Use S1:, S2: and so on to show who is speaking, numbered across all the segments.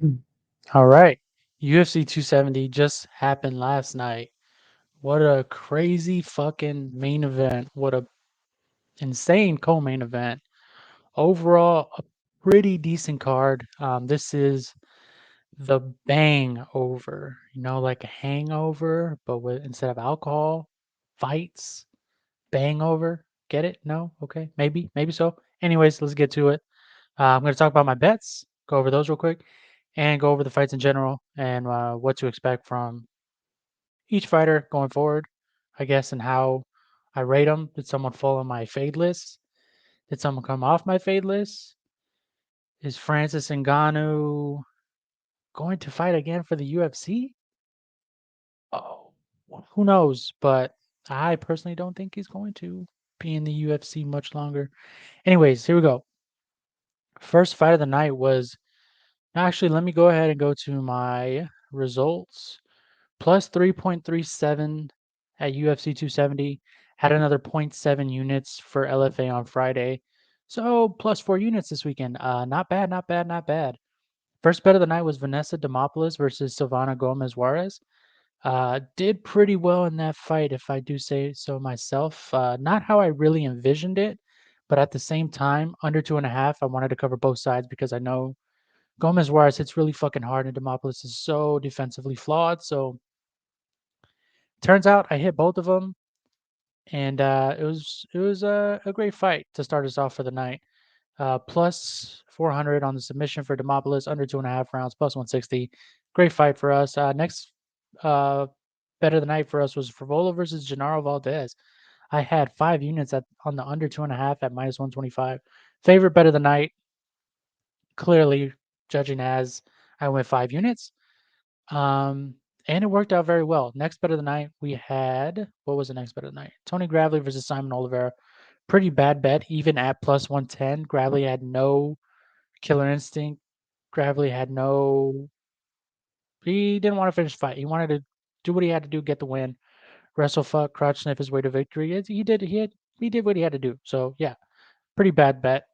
S1: Mm. All right. UFC 270 just happened last night. What a crazy fucking main event. What a insane co-main event. Overall, a pretty decent card. This is the bang over, like a hangover, but with instead of alcohol, fights, bang over. Get it? No? Okay. Maybe so. Anyways, let's get to it. I'm going to talk about my bets, go over those real quick, and go over the fights in general and what to expect from each fighter going forward, I guess, and how I rate them. Did someone fall on my fade list? Did someone come off my fade list? Is Francis Ngannou going to fight again for the UFC? Oh, who knows? But I personally don't think he's going to be in the UFC much longer. Anyways, here we go. First fight of the night was actually, let me go ahead and go to my results. Plus 3.37 at UFC 270. Had another zero point 0.7 units for LFA on Friday. So plus 4 units this weekend. Not bad, not bad, not bad. First bet of the night was Vanessa Demopoulos versus Silvana Gomez Juarez. Did pretty well in that fight, if I do say so myself. Not how I really envisioned it, but at the same time, under 2.5, I wanted to cover both sides because I know Gomez Juarez hits really fucking hard, and Demopoulos is so defensively flawed. So turns out I hit both of them, and it was a great fight to start us off for the night. Plus 400 on the submission for Demopoulos, under 2.5 rounds, plus 160. Great fight for us. Next uh, bet of the night for us was Frevola versus Gennaro Valdez. I had 5 units on the under 2.5 at minus 125. Favorite bet of the night, clearly judging as I went 5 units. Um, and it worked out very well. Next bet of the night, we had what was the next bet of the night? Tony Gravely versus Simon Oliveira. Pretty bad bet, even at plus 110. Gravely had no killer instinct. Gravely had no. He didn't want to finish the fight. He wanted to do what he had to do, get the win, wrestle, fuck, crouch, sniff his way to victory. He did. He did what he had to do. So yeah, pretty bad bet.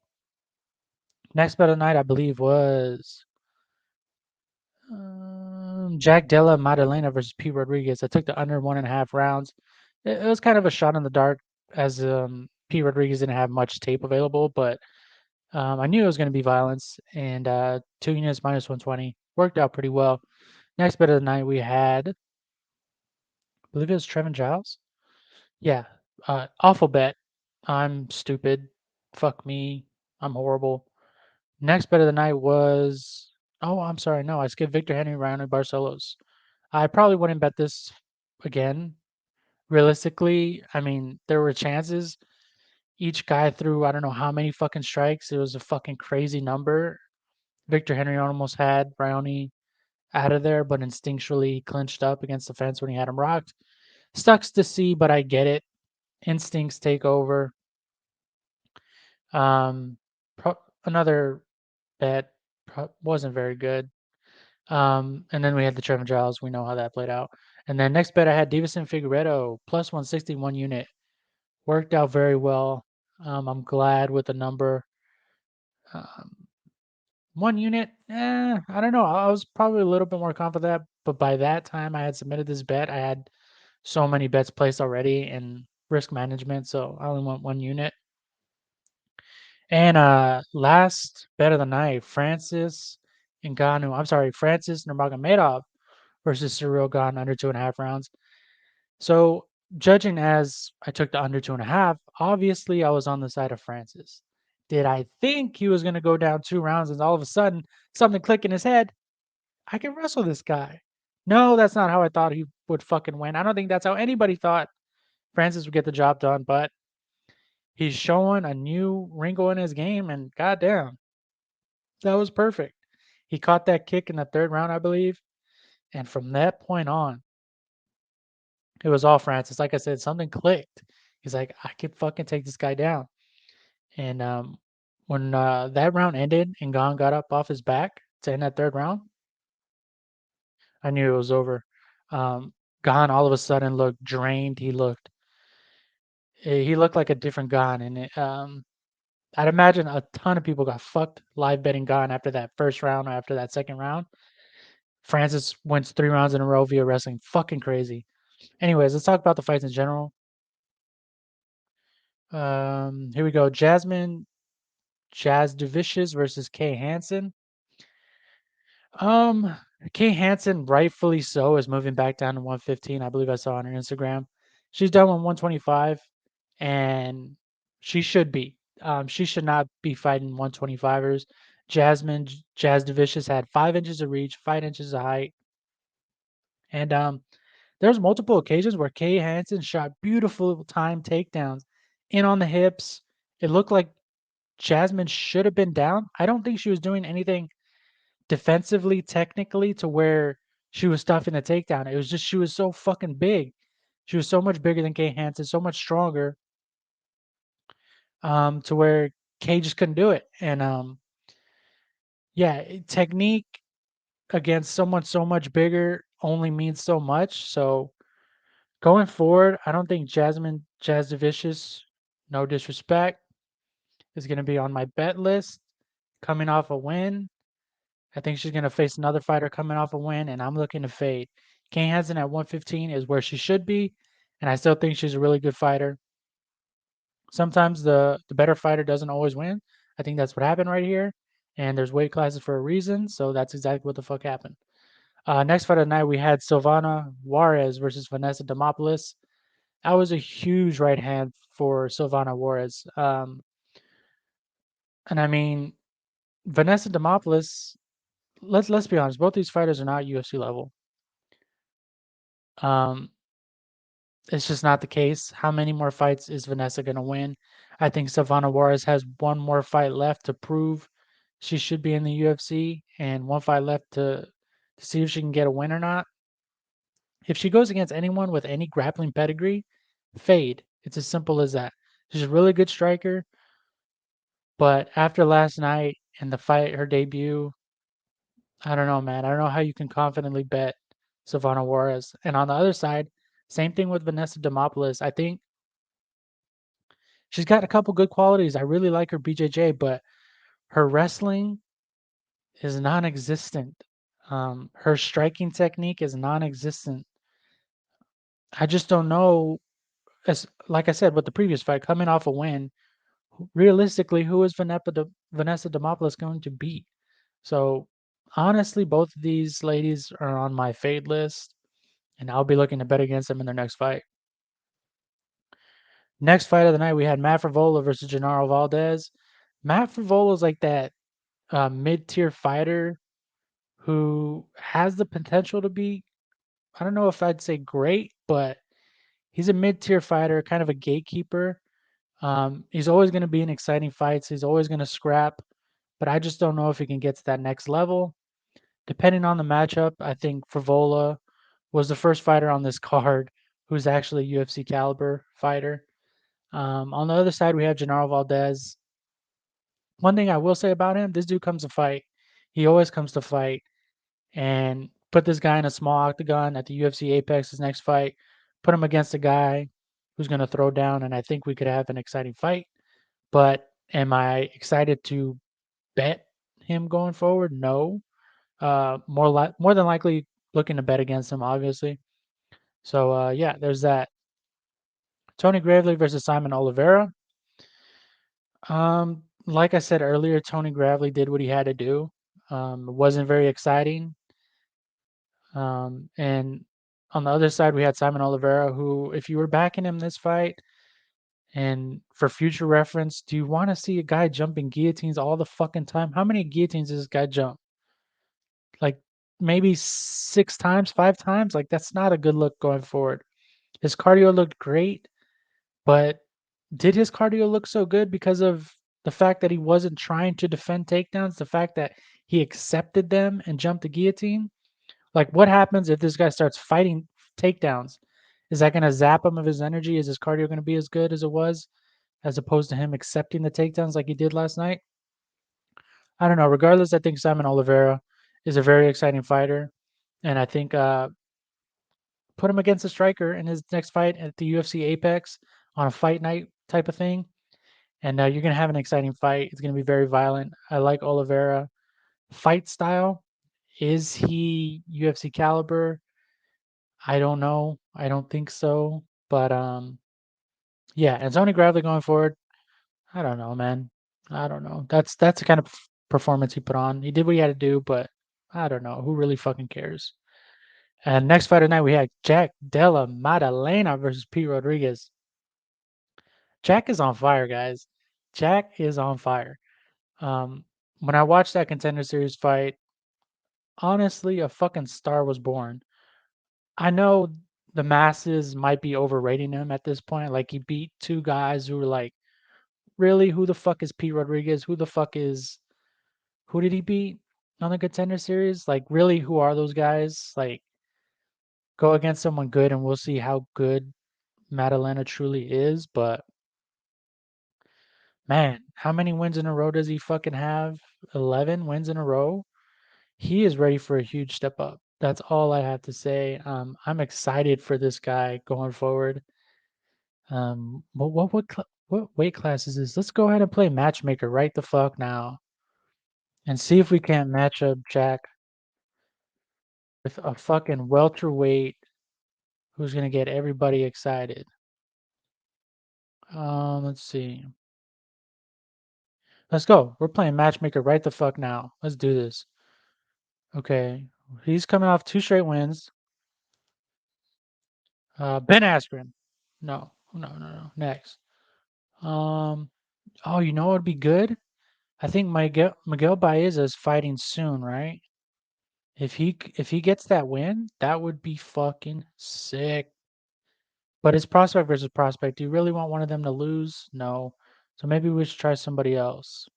S1: Next bet of the night, I believe, was Jack Della Maddalena versus Pete Rodriguez. I took the under 1.5 rounds. It was kind of a shot in the dark as Pete Rodriguez didn't have much tape available, but I knew it was going to be violence. And 2 units minus 120 worked out pretty well. Next bet of the night we had, I believe it was Trevin Giles. Yeah, awful bet. I'm stupid. Fuck me. I'm horrible. Next bet of the night was. Oh, I'm sorry. No, I skipped Victor Henry, Ryan, and Barcelos. I probably wouldn't bet this again. Realistically, I mean, there were chances. Each guy threw I don't know how many fucking strikes. It was a fucking crazy number. Victor Henry almost had Bryony out of there, but instinctually he clinched up against the fence when he had him rocked. Sucks to see, but I get it. Instincts take over. Um, another bet wasn't very good. And then we had the Trevin Giles. We know how that played out. And then next bet I had Davidson Figueredo plus 161 unit. Worked out very well. I'm glad with the number. Um, 1 unit, I don't know. I was probably a little bit more confident, but by that time I had submitted this bet. I had so many bets placed already in risk management, so I only want 1 unit. And last bet of the night, Francis Nurmagomedov versus Cyril Gane under 2.5 rounds. So judging as I took the under 2.5, obviously I was on the side of Francis. Did I think he was going to go down 2 rounds and all of a sudden something click in his head? I can wrestle this guy. No, that's not how I thought he would fucking win. I don't think that's how anybody thought Francis would get the job done, but he's showing a new wrinkle in his game, and goddamn, that was perfect. He caught that kick in the third round, I believe, and from that point on, it was all Francis. Like I said, something clicked. He's like, I can fucking take this guy down. And when that round ended and Gon got up off his back to end that third round, I knew it was over. Gon all of a sudden looked drained. He looked like a different Gon, and I'd imagine a ton of people got fucked live betting gone after that first round or after that second round. Francis wins 3 rounds in a row via wrestling. Fucking crazy. Anyways, let's talk about the fights in general. Here we go. Jasmine Jazz Devicious versus Kay Hansen. Um, Kay Hansen, rightfully so, is moving back down to 115. I believe I saw on her Instagram. She's done with 125, and she should be. She should not be fighting 125ers. Jazz Devicious had 5 inches of reach, 5 inches of height, and there's multiple occasions where Kay Hansen shot beautiful time takedowns in on the hips. It looked like Jasmine should have been down. I don't think she was doing anything defensively, technically, to where she was stuffing the takedown. It was just she was so fucking big. She was so much bigger than Kay Hansen, so much stronger, to where Kay just couldn't do it. And yeah, technique against someone so much bigger only means so much. So going forward, I don't think Jasmine Jazdavicius, no disrespect, is going to be on my bet list. Coming off a win, I think she's going to face another fighter coming off a win, and I'm looking to fade. Kane Hansen at 115 is where she should be, and I still think she's a really good fighter. Sometimes the better fighter doesn't always win. I think that's what happened right here, and there's weight classes for a reason, so that's exactly what the fuck happened. Next fight of the night, we had Silvana Juarez versus Vanessa Demopoulos. That was a huge right hand for Silvana Juarez. And I mean, Vanessa Demopoulos, let's be honest, both these fighters are not UFC level. Um, it's just not the case. How many more fights is Vanessa going to win? I think Savannah Juarez has one more fight left to prove she should be in the UFC, and one fight left to see if she can get a win or not. If she goes against anyone with any grappling pedigree, fade. It's as simple as that. She's a really good striker, but after last night and the fight, her debut, I don't know, man. I don't know how you can confidently bet Savannah Juarez. And on the other side, same thing with Vanessa Demopoulos. I think she's got a couple good qualities. I really like her BJJ, but her wrestling is non-existent. Her striking technique is non-existent. I just don't know. As like I said with the previous fight, coming off a win, realistically, who is Vanessa Demopoulos going to beat? So honestly, both of these ladies are on my fade list, and I'll be looking to bet against them in their next fight. Next fight of the night, we had Matt Frevola versus Gennaro Valdez. Matt Frevola is like that mid-tier fighter who has the potential to be, I don't know if I'd say great, but he's a mid-tier fighter, kind of a gatekeeper. He's always going to be in exciting fights. He's always going to scrap, but I just don't know if he can get to that next level. Depending on the matchup, I think Frevola was the first fighter on this card who's actually a UFC caliber fighter. On the other side, we have Gennaro Valdez. One thing I will say about him, this dude comes to fight. He always comes to fight. And put this guy in a small octagon at the UFC Apex his next fight. Put him against a guy who's going to throw down, and I think we could have an exciting fight. But am I excited to bet him going forward? No. More than likely looking to bet against him, obviously. So yeah, there's that. Tony Gravely versus Simon Oliveira. Like I said earlier, Tony Gravely did what he had to do. It wasn't very exciting. And on the other side, we had Simon Oliveira, who, if you were backing him this fight, and for future reference, do you want to see a guy jumping guillotines all the fucking time? How many guillotines does this guy jump? Like maybe 6 times, 5 times? Like that's not a good look going forward. His cardio looked great, but did his cardio look so good because of the fact that he wasn't trying to defend takedowns? The fact that he accepted them and jumped the guillotine? Like, what happens if this guy starts fighting takedowns? Is that going to zap him of his energy? Is his cardio going to be as good as it was, as opposed to him accepting the takedowns like he did last night? I don't know. Regardless, I think Simon Oliveira is a very exciting fighter, and I think put him against a striker in his next fight at the UFC Apex on a fight night type of thing, And you're gonna have an exciting fight. It's gonna be very violent. I like Oliveira fight style. Is he UFC caliber? I don't know. I don't think so. But yeah, and Tony Gravely going forward. I don't know, man. I don't know. That's the kind of performance he put on. He did what he had to do, but I don't know. Who really fucking cares? And next fight tonight we had Jack Della Maddalena versus Pete Rodriguez. Jack is on fire, guys. Jack is on fire. Um, when I watched that Contender Series fight, honestly, a fucking star was born. I know the masses might be overrating him at this point. Like he beat two guys who were like, really, who the fuck is Pete Rodriguez? Who did he beat on the Contender Series? Like, really, who are those guys? Like, go against someone good, and we'll see how good Maddalena truly is. But man, how many wins in a row does he fucking have? 11 wins in a row. He is ready for a huge step up. That's all I have to say. I'm excited for this guy going forward. What weight class is this? Let's go ahead and play matchmaker right the fuck now and see if we can't match up Jack with a fucking welterweight who's gonna get everybody excited. Let's see. Let's go. We're playing matchmaker right the fuck now. Let's do this. Okay, he's coming off 2 straight wins. Ben Askren. No, no, no, no. Next. Um. Oh, you know what would be good? I think Miguel Baeza is fighting soon, right? If he gets that win, that would be fucking sick. But it's prospect versus prospect. Do you really want one of them to lose? No. So maybe we should try somebody else.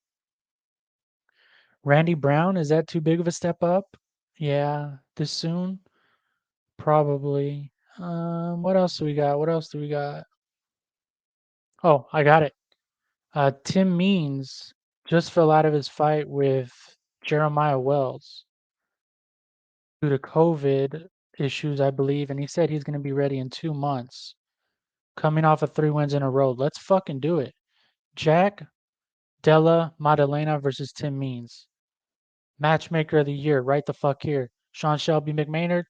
S1: Randy Brown, is that too big of a step up? Yeah, this soon? Probably. What else do we got? What else do we got? Oh, I got it. Tim Means just fell out of his fight with Jeremiah Wells due to COVID issues, I believe, and he said he's going to be ready in 2 months. Coming off of 3 wins in a row. Let's fucking do it. Jack Della Maddalena versus Tim Means. Matchmaker of the year, right the fuck here. Sean Shelby McMaynard,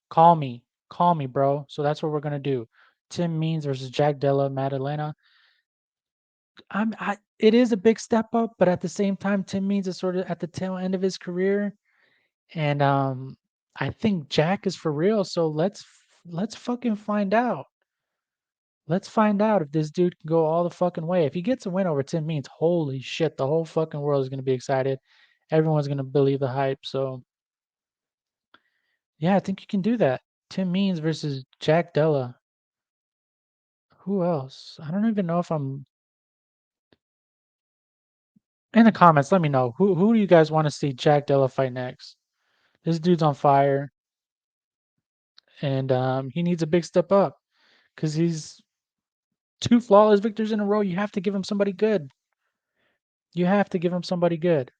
S1: call me. Call me, bro. So that's what we're gonna do. Tim Means versus Jack Della Maddalena. It is a big step up, but at the same time, Tim Means is sort of at the tail end of his career. And I think Jack is for real. So let's fucking find out. Let's find out if this dude can go all the fucking way. If he gets a win over Tim Means, holy shit, the whole fucking world is gonna be excited. Everyone's gonna believe the hype. So yeah, I think you can do that. Tim Means versus Jack Della. Who else? I don't even know if I'm in the comments. Let me know who do you guys want to see Jack Della fight next? This dude's on fire, and he needs a big step up because he's 2 flawless victories in a row. You have to give him somebody good. You have to give him somebody good.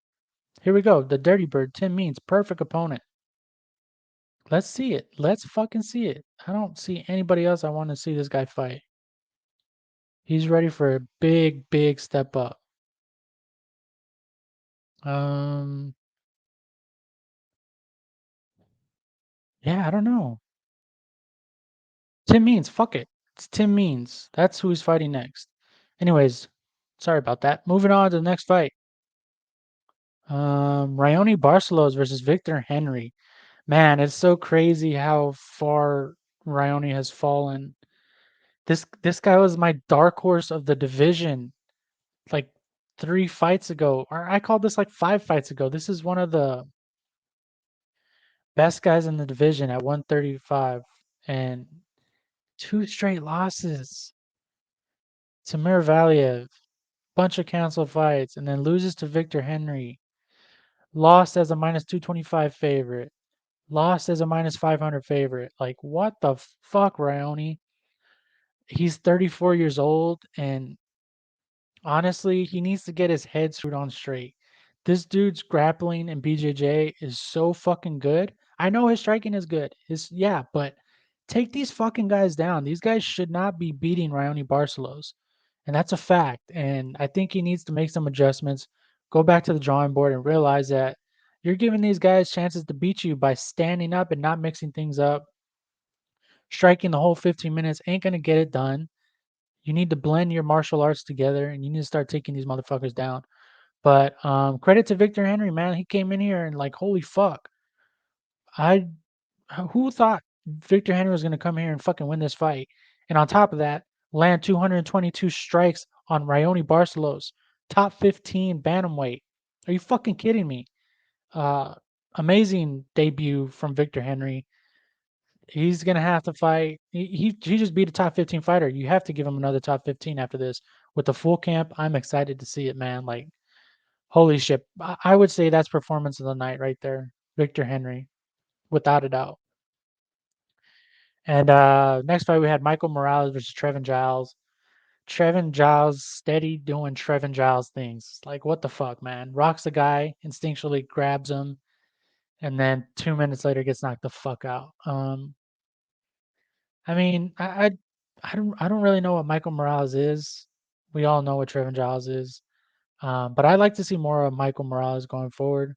S1: Here we go. The Dirty Bird, Tim Means, perfect opponent. Let's see it. Let's fucking see it. I don't see anybody else I want to see this guy fight. He's ready for a big, big step up. Um, yeah, I don't know. Tim Means, fuck it. It's Tim Means. That's who he's fighting next. Anyways, sorry about that. Moving on to the next fight. Raoni Barcelos versus Victor Henry. Man, it's so crazy how far Raoni has fallen. This guy was my dark horse of the division like 3 fights ago. Or I called this like 5 fights ago. This is one of the best guys in the division at 135 and 2 straight losses. Tamir Valiev, bunch of canceled fights, and then loses to Victor Henry. Lost as a minus 225 favorite. Lost as a minus 500 favorite. Like, what the fuck, Raoni? He's 34 years old, and honestly, he needs to get his head screwed on straight. This dude's grappling and BJJ is so fucking good. I know his striking is good. Yeah, but take these fucking guys down. These guys should not be beating Raoni Barcelos. and that's a fact. And I think he needs to make some adjustments, go back to the drawing board, and realize that you're giving these guys chances to beat you by standing up and not mixing things up. Striking the whole 15 minutes ain't gonna get it done. You need to blend your martial arts together, and you need to start taking these motherfuckers down. But credit to Victor Henry, man. He came in here and like, holy fuck, I who thought Victor Henry was gonna come here and fucking win this fight? And on top of that, land 222 strikes on Raoni Barcelos, top 15 bantamweight. Are you fucking kidding me? Uh, Amazing debut from Victor Henry. He's gonna have to fight. He just beat a top 15 fighter. You have to give him another top 15 after this. With the full camp, I'm excited to see it, man. Like, holy shit. I would say that's performance of the night right there. Victor Henry, without a doubt. And next fight we had Michael Morales versus Trevin Giles. Trevin Giles steady doing Trevin Giles things. Like, what the fuck, man? Rocks the guy, instinctually grabs him, and then 2 minutes later gets knocked the fuck out. I mean, I don't really know what Michael Morales is. We all know what Trevin Giles is. But I'd like to see more of Michael Morales going forward.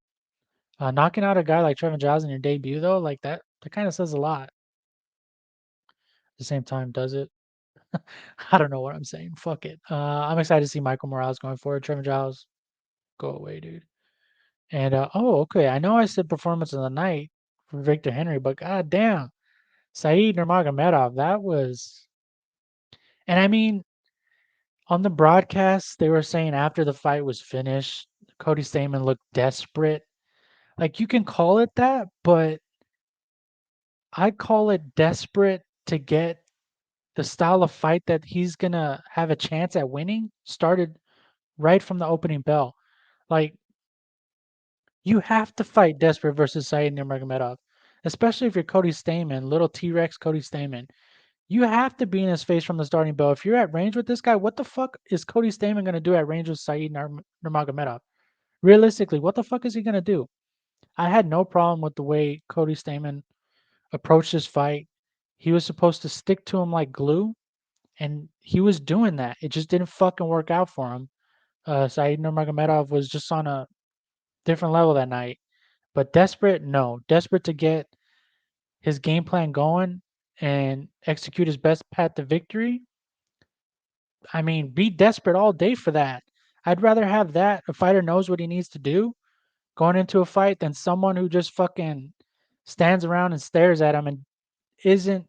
S1: Knocking out a guy like Trevin Giles in your debut though, like that kind of says a lot. At the same time, does it? I don't know what I'm saying. Fuck it. I'm excited to see Michael Morales going forward. Trevin Giles, go away, dude. And oh, okay. I know I said performance of the night for Victor Henry, but god damn, Saeed Nurmagomedov, that was. And I mean, on the broadcast, they were saying after the fight was finished, Cody Stamann looked desperate. Like, you can call it that, but I call it desperate to get the style of fight that he's gonna have a chance at winning started right from the opening bell. Like, you have to fight desperate versus Said Nurmagomedov, especially if you're Cody Stamann, little T-Rex Cody Stamann. You have to be in his face from the starting bell. If you're at range with this guy, what the fuck is Cody Stamann gonna do at range with Said Nurmagomedov? Realistically, what the fuck is he gonna do? I had no problem with the way Cody Stamann approached this fight. He was supposed to stick to him like glue, and he was doing that. It just didn't fucking work out for him. Said Nurmagomedov was just on a different level that night. But desperate, no. Desperate to get his game plan going and execute his best path to victory. I mean, be desperate all day for that. I'd rather have that. A fighter knows what he needs to do going into a fight than someone who just fucking stands around and stares at him and isn't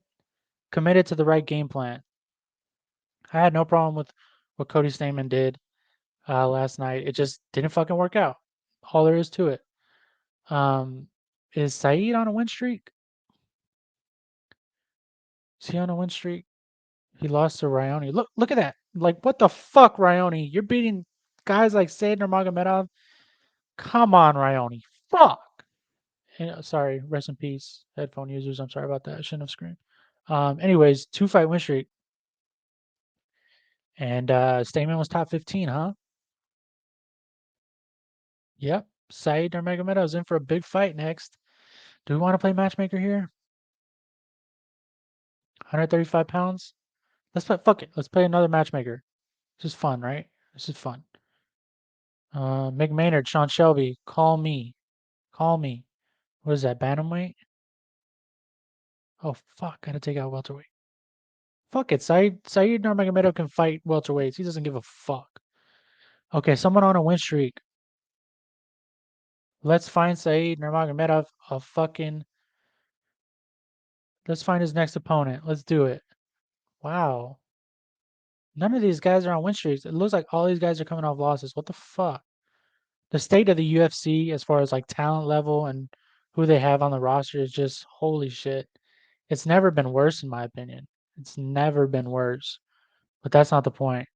S1: committed to the right game plan. I had no problem with what Cody Stamann did last night. It just didn't fucking work out. All there is to it. Um, is Saeed on a win streak? Is he on a win streak? He lost to Raoni. Look at that. Like, what the fuck, Raoni? You're beating guys like Said Nurmagomedov. Come on, Raoni. Fuck. Sorry, rest in peace, headphone users. I'm sorry about that. I shouldn't have screamed. Anyways, 2 fight win streak. And Stamen was top 15, huh? Yep. Said Nurmagomedov is in for a big fight next. Do we want to play matchmaker here? 135 pounds? Let's play, fuck it. Let's play another matchmaker. This is fun, right? This is fun. Mick Maynard, Sean Shelby, call me. Call me. What is that, bantamweight? Oh, fuck. Gotta take out welterweight. Fuck it. Said Nurmagomedov can fight welterweights. He doesn't give a fuck. Okay, someone on a win streak. Let's find Said Nurmagomedov a fucking. Let's find his next opponent. Let's do it. Wow. None of these guys are on win streaks. It looks like all these guys are coming off losses. What the fuck? The state of the UFC as far as like talent level and who they have on the roster is just holy shit. It's never been worse in my opinion. It's never been worse. But that's not the point.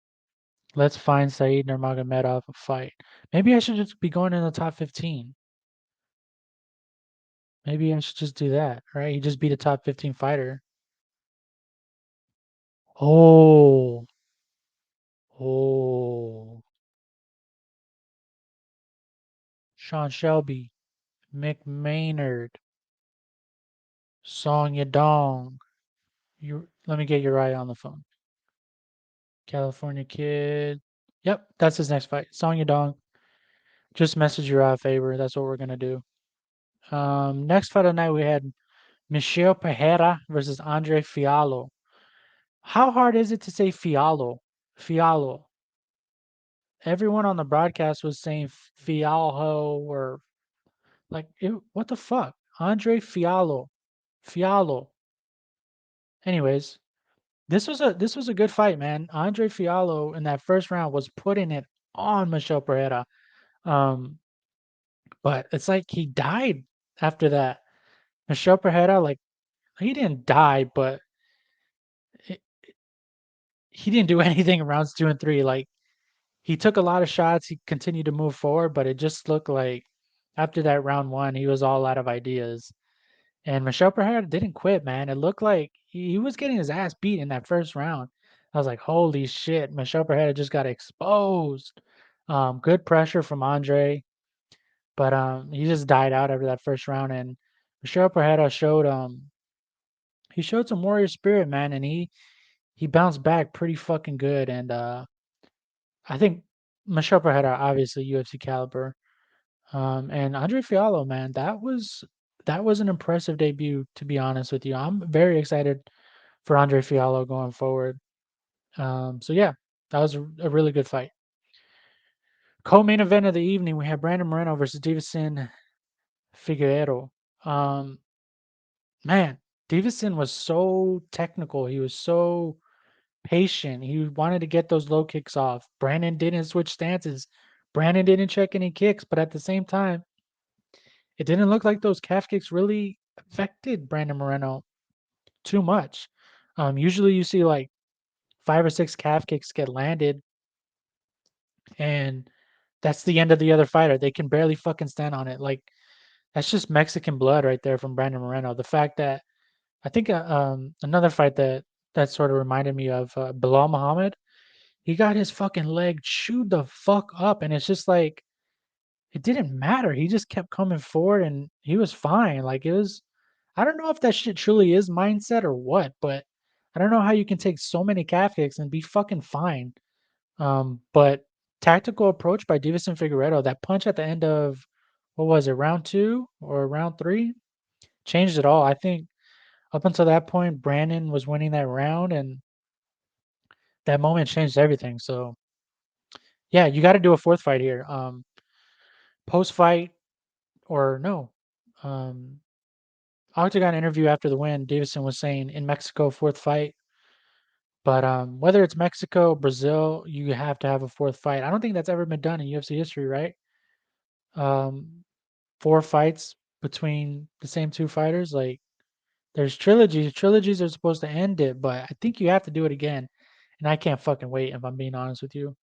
S1: Let's find Said Nurmagomedov a fight. Maybe I should just be going in the top 15. Maybe I should just do that, right? He just beat a top 15 fighter. Oh, oh. Sean Shelby, Mick Maynard, Song Yadong. You let me get Uriah on the phone. California Kid. Yep, that's his next fight. Song Yadong. Just message your favor. That's what we're gonna do. Next fight of the night we had Michel Pereira versus Andre Fialo. How hard is it to say Fialo? Fialo. Everyone on the broadcast was saying Fialho or like what the fuck? Andre Fialo. Fialo. Anyways, this was a good fight, man. Andre Fialo in that first round was putting it on Michel Pereira. Um, but it's like he died after that. Michel Pereira, like he didn't die, but it, he didn't do anything in rounds 2 and 3. Like he took a lot of shots, he continued to move forward, but it just looked like after that round one, he was all out of ideas. And Michel Pereira didn't quit, man. It looked like he was getting his ass beat in that first round. I was like, holy shit, Michel Pereira just got exposed. Good pressure from Andre, but he just died out after that first round. And Michel Pereira showed he showed some warrior spirit, man, and he bounced back pretty fucking good. And I think Michel Pereira, obviously UFC caliber. And Andre Fiallo, man, that was an impressive debut, to be honest with you. I'm very excited for Andre Fiallo going forward. So yeah, that was a really good fight. Co-main event of the evening, we have Brandon Moreno versus Davidson Figueiredo. Um, man, Davidson was so technical. He was so patient. He wanted to get those low kicks off. Brandon didn't switch stances. Brandon didn't check any kicks, but at the same time, it didn't look like those calf kicks really affected Brandon Moreno too much. Usually you see like 5 or 6 calf kicks get landed, and that's the end of the other fighter. They can barely fucking stand on it. Like that's just Mexican blood right there from Brandon Moreno. The fact that I think another fight that sort of reminded me of Bilal Muhammad. He got his fucking leg chewed the fuck up, and it's just like it didn't matter. He just kept coming forward, and he was fine. Like it was, I don't know if that shit truly is mindset or what, but I don't know how you can take so many calf kicks and be fucking fine. But tactical approach by Davison Figueredo, that punch at the end of what was it, round two or round three, changed it all. I think up until that point, Brandon was winning that round, and that moment changed everything. So yeah, you got to do a fourth fight here. Post fight or no, um, Octagon interview after the win, Davison was saying in Mexico, fourth fight. But whether it's Mexico, Brazil, you have to have a fourth fight. I don't think that's ever been done in UFC history, right? Um, 4 fights between the same two fighters. Like there's trilogies. Trilogies are supposed to end it, but I think you have to do it again. And I can't fucking wait if I'm being honest with you.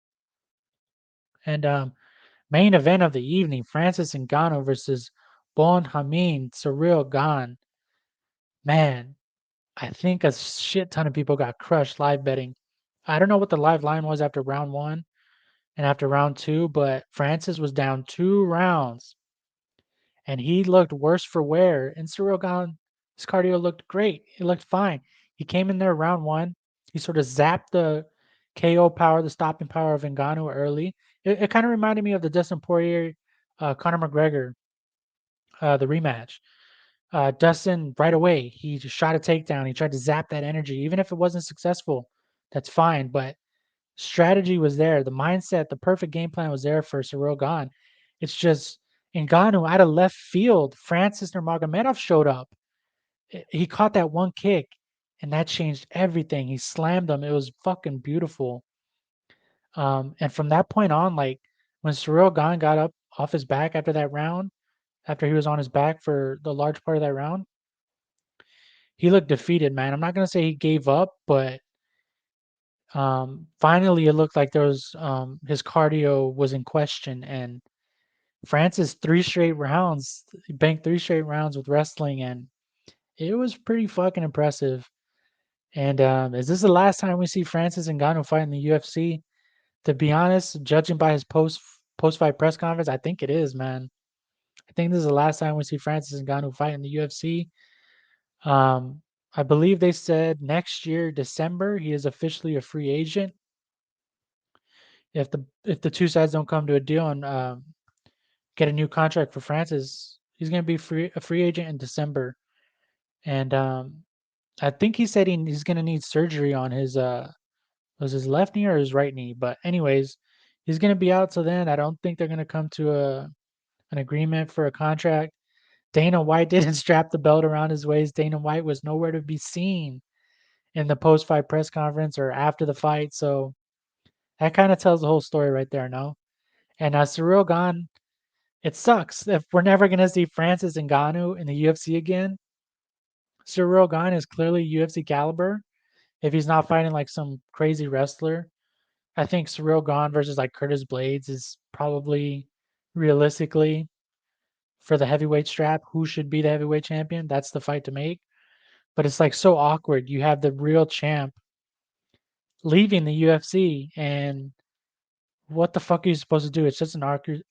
S1: And main event of the evening, Francis Ngannou versus Bon Hamin Cyril Gane. Man, I think a shit ton of people got crushed live betting. I don't know what the live line was after round one and after round two, but Francis was down 2 rounds and he looked worse for wear. And Cyril Gane, his cardio looked great. He looked fine. He came in there round one. He sort of zapped the KO power, the stopping power of Ngannou early. It kind of reminded me of the Dustin Poirier, Conor McGregor, the rematch. Dustin right away, he just shot a takedown. He tried to zap that energy, even if it wasn't successful. That's fine, but strategy was there. The mindset, the perfect game plan was there for Cyril Gane. It's just Ngannou out of left field. Francis Nurmagomedov showed up. He caught that one kick, and that changed everything. He slammed him. It was fucking beautiful. And from that point on, like when Cyril Gane got up off his back after that round, after he was on his back for the large part of that round, he looked defeated, man. I'm not gonna say he gave up, but finally it looked like there was his cardio was in question, and Francis 3 straight rounds, he banked 3 straight rounds with wrestling, and it was pretty fucking impressive. And is this the last time we see Francis Ngannou fight in the UFC? To be honest, judging by his post fight press conference, I think it is, man. I think this is the last time we see Francis Ngannou fight in the UFC. Um, I believe they said next year, December, he is officially a free agent. if the two sides don't come to a deal and get a new contract for Francis, he's going to be a free agent in December. And I think he said he's going to need surgery on his was his left knee or his right knee. But anyways, he's going to be out till then. I don't think they're going to come to an agreement for a contract. Dana White didn't strap the belt around his waist. Dana White was nowhere to be seen in the post-fight press conference or after the fight. So that kind of tells the whole story right there, no? And Ciryl Gane, it sucks if we're never going to see Francis Ngannou in the UFC again. Ciryl Gane is clearly UFC caliber. If he's not fighting like some crazy wrestler, I think Ciryl Gane versus like Curtis Blades is probably realistically for the heavyweight strap. Who should be the heavyweight champion? That's the fight to make. But it's like so awkward. You have the real champ leaving the UFC, and what the fuck are you supposed to do? It's just an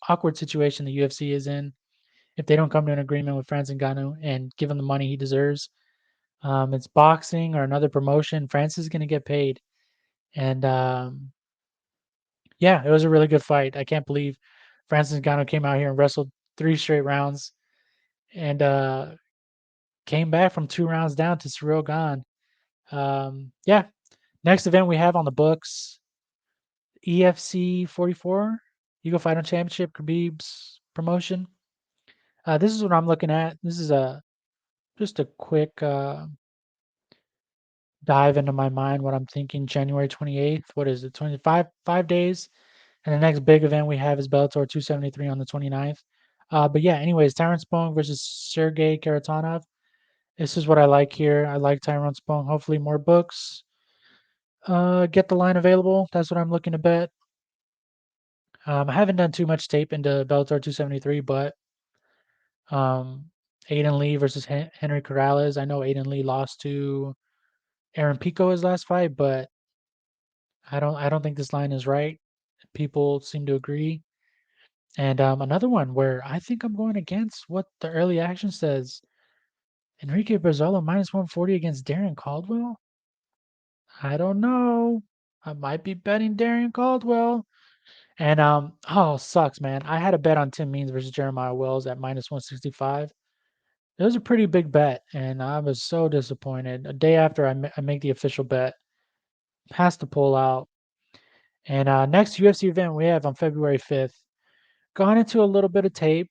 S1: awkward situation the UFC is in if they don't come to an agreement with Francis Ngannou and give him the money he deserves. It's boxing or another promotion. Francis is going to get paid. And yeah, it was a really good fight. I can't believe Francis Ngannou came out here and wrestled 3 straight rounds and came back from 2 rounds down to Ciryl Gane. Yeah, next event we have on the books, EFC 44, Eagle Fighting Championship, Khabib's promotion. This is what I'm looking at. This is just a quick dive into my mind, what I'm thinking. January 28th. What is it? 5 days. And the next big event we have is Bellator 273 on the 29th. But yeah, anyways, Tyrone Spong versus Sergey Karatanov. This is what I like here. I like Tyrone Spong. Hopefully more books. Get the line available. That's what I'm looking to bet. I haven't done too much tape into Bellator 273, but Aiden Lee versus Henry Corrales. I know Aiden Lee lost to Aaron Pico his last fight, but I don't think this line is right. People seem to agree. And another one where I think I'm going against what the early action says. Enrique Barzola minus 140 against Darren Caldwell. I don't know. I might be betting Darren Caldwell. And oh, sucks, man. I had a bet on Tim Means versus Jeremiah Wells at minus 165. It was a pretty big bet, and I was so disappointed. A day after I make the official bet, has to pull out. And next UFC event we have on February 5th. Gone into a little bit of tape.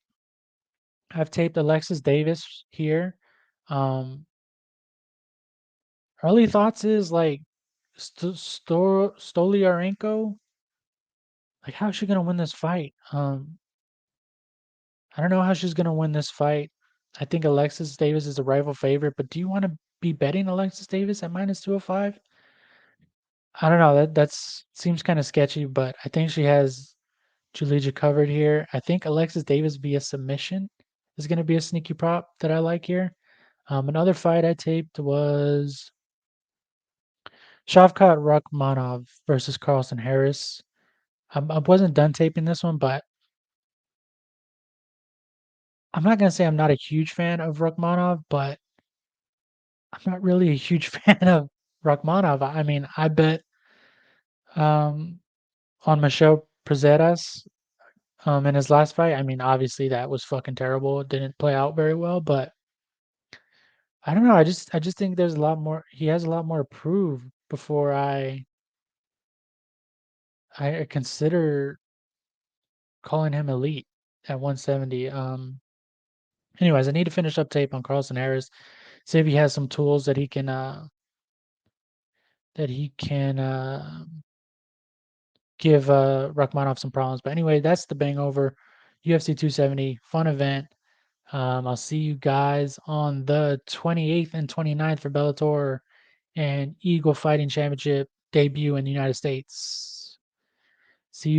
S1: I've taped Alexis Davis here. Um, early thoughts is like Stoliarenko. Like, how's she gonna win this fight? I don't know how she's gonna win this fight. I think Alexis Davis is a rival favorite, but do you want to be betting Alexis Davis at minus 205? I don't know. That's seems kind of sketchy, but I think she has Julija covered here. I think Alexis Davis via submission is going to be a sneaky prop that I like here. Another fight I taped was Shavkat Rakhmonov versus Carlson Harris. I wasn't done taping this one, but I'm not going to say I'm not a huge fan of Rakhmonov, but I'm not really a huge fan of Rakhmonov. I mean, I bet um, on Michel Prazeres in his last fight. I mean, obviously that was fucking terrible. It didn't play out very well, but I don't know. I just think there's a lot more. He has a lot more to prove before I consider calling him elite at 170. Anyways, I need to finish up tape on Carlson Harris. See if he has some tools that he can give Rakhmonov some problems. But anyway, that's the Bangover UFC 270 fun event. I'll see you guys on the 28th and 29th for Bellator and Eagle Fighting Championship debut in the United States. See you.